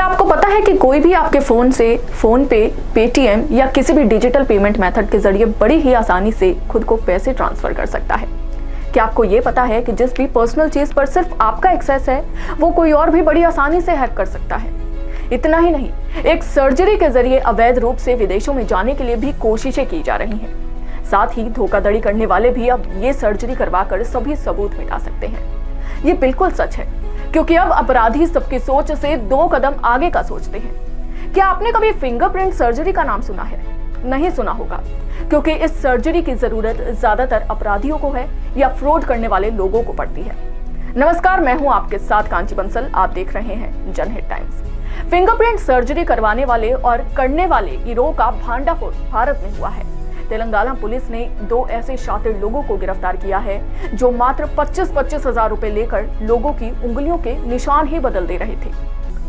क्या आपको पता है कि कोई भी आपके फोन से फोन पे, पेटीएम या किसी भी डिजिटल पेमेंट मेथड के जरिए बड़ी ही आसानी से खुद को पैसे ट्रांसफर कर सकता है। क्या आपको ये पता है कि जिस भी पर्सनल चीज पर सिर्फ आपका एक्सेस है वो कोई और भी बड़ी आसानी से हैक कर सकता है। इतना ही नहीं, एक सर्जरी के जरिए अवैध रूप से विदेशों में जाने के लिए भी कोशिशें की जा रही हैं। साथ ही धोखाधड़ी करने वाले भी अब ये सर्जरी करवाकर सभी सबूत मिटा सकते हैं। ये बिल्कुल सच है, क्योंकि अब अपराधी सबकी सोच से 2 कदम आगे का सोचते हैं। क्या आपने कभी फिंगरप्रिंट सर्जरी का नाम सुना है? नहीं सुना होगा, क्योंकि इस सर्जरी की जरूरत ज्यादातर अपराधियों को है या फ्रॉड करने वाले लोगों को पड़ती है। नमस्कार, मैं हूं आपके साथ कांची बंसल। आप देख रहे हैं जनहित टाइम्स। फिंगरप्रिंट सर्जरी करवाने वाले और करने वाले गिरोह का भांडाफोड़ भारत में हुआ है। तेलंगाना पुलिस ने 2 ऐसे शातिर लोगों को गिरफ्तार किया है जो मात्र 25-25 हजार रुपए लेकर लोगों की उंगलियों के निशान ही बदल दे रहे थे।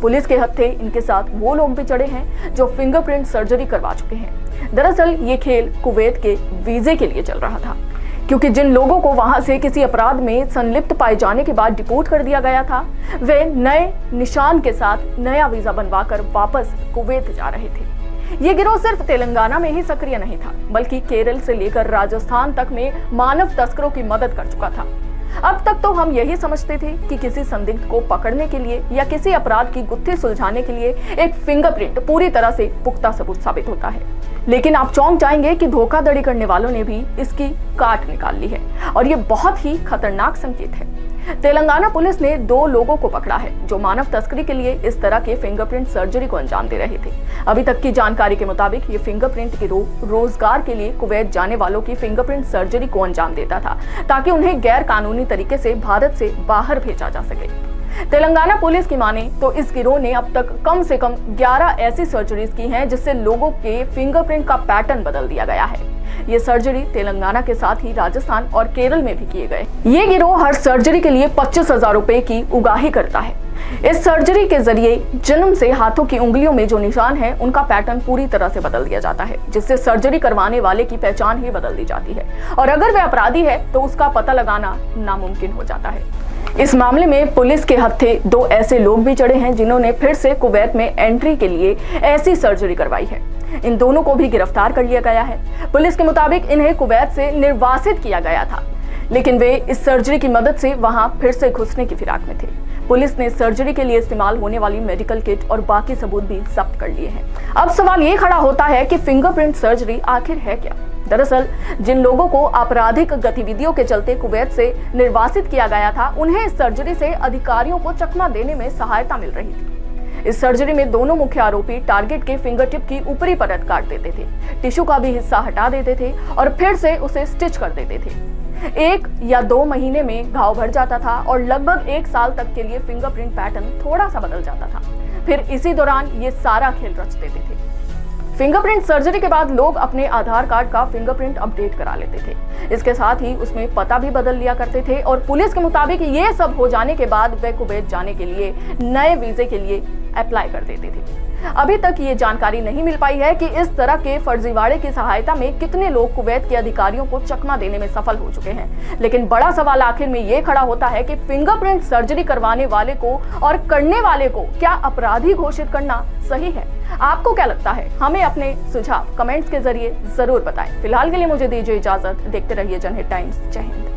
पुलिस के हत्थे इनके साथ वो लोग भी चढ़े हैं जो फिंगरप्रिंट सर्जरी करवा चुके हैं। दरअसल ये खेल कुवैत के वीजे के लिए चल रहा था, क्योंकि जिन लोगों को वहां से किसी अपराध में संलिप्त पाए जाने के बाद डिपोर्ट कर दिया गया था, वे नए निशान के साथ नया वीजा बनवाकर वापस कुवैत जा रहे थे। ये गिरोह सिर्फ तेलंगाना में ही सक्रिय नहीं था, बल्कि केरल से लेकर राजस्थान तक में मानव तस्करों की मदद कर चुका था। अब तक तो हम यही समझते थे कि किसी संदिग्ध को पकड़ने के लिए या किसी अपराध की गुत्थी सुलझाने के लिए एक फिंगरप्रिंट पूरी तरह से पुख्ता सबूत साबित होता है। लेकिन आप चौंक जाएंगे कि धोखाधड़ी करने वालों ने भी इसकी काट निकाल ली है, और ये बहुत ही खतरनाक संकेत है। तेलंगाना पुलिस ने 2 लोगों को पकड़ा है जो मानव तस्करी के लिए इस तरह के फिंगरप्रिंट सर्जरी को अंजाम दे रहे थे। अभी तक की जानकारी के मुताबिक ये फिंगरप्रिंट गिरोह रोजगार के लिए कुवैत जाने वालों की फिंगरप्रिंट सर्जरी को अंजाम देता था, ताकि उन्हें गैर कानूनी तरीके से भारत से बाहर भेजा जा सके। तेलंगाना पुलिस की माने तो इस गिरोह ने अब तक कम से कम 11 ऐसी सर्जरीज की हैं जिससे लोगों के फिंगरप्रिंट का पैटर्न बदल दिया गया है। ये सर्जरी तेलंगाना के साथ ही राजस्थान और केरल में भी किए गए। ये गिरोह हर सर्जरी के लिए 25 हजार रुपए की उगाही करता है। इस सर्जरी के जरिए जन्म से हाथों की उंगलियों में जो निशान है उनका पैटर्न पूरी तरह से बदल दिया जाता है, जिससे सर्जरी करवाने वाले की पहचान ही बदल दी जाती है, और अगर वह अपराधी है तो उसका पता लगाना नामुमकिन हो जाता है। इस मामले में पुलिस के हत्थे 2 ऐसे लोग भी चढ़े हैं जिन्होंने फिर से कुवैत में एंट्री के लिए ऐसी सर्जरी करवाई है। इन दोनों को भी गिरफ्तार कर लिया गया है। पुलिस के मुताबिक इन्हें कुवैत से निर्वासित किया गया था, लेकिन वे इस सर्जरी की मदद से वहां फिर से घुसने की फिराक में थे। पुलिस ने सर्जरी के लिए इस्तेमाल होने वाली मेडिकल किट और बाकी सबूत भी जब्त कर लिए हैं। अब सवाल ये खड़ा होता है कि फिंगरप्रिंट सर्जरी आखिर है क्या? दरअसल जिन लोगों को आपराधिक गतिविधियों के चलते कुवैत से निर्वासित किया गया था, उन्हें इस सर्जरी से अधिकारियों को चकमा देने में सहायता मिल रही थी। इस सर्जरी में दोनों मुख्य आरोपी टारगेट के फिंगरटिप की ऊपरी परत काट देते थे, टिश्यू का भी हिस्सा हटा देते थे और फिर से उसे स्टिच कर देते थे। 1 या 2 महीने में घाव भर जाता था और लगभग 1 साल तक के लिए फिंगरप्रिंट पैटर्न थोड़ा सा बदल जाता था। फिर इसी दौरान ये सारा खेल रच देते थे। फिंगरप्रिंट सर्जरी के बाद लोग अपने आधार कार्ड का फिंगरप्रिंट अपडेट करा लेते थे। इसके साथ ही उसमें पता भी बदल लिया करते थे, और पुलिस के मुताबिक ये सब हो जाने के बाद वे कुवैत जाने के लिए नए वीजे के लिए अप्लाई कर देते थे। अभी तक ये जानकारी नहीं मिल पाई है कि इस तरह के फर्जीवाड़े की सहायता में कितने लोग कुवैत के अधिकारियों को चकमा देने में सफल हो चुके हैं। लेकिन बड़ा सवाल आखिर में ये खड़ा होता है कि फिंगरप्रिंट सर्जरी करवाने वाले को और करने वाले को क्या अपराधी घोषित करना सही है? आपको क्या लगता है? हमें अपने सुझाव कमेंट्स के जरिए जरूर बताएं। फिलहाल के लिए मुझे दीजिए इजाजत। देखते रहिए जनहित टाइम्स। जय हिंद।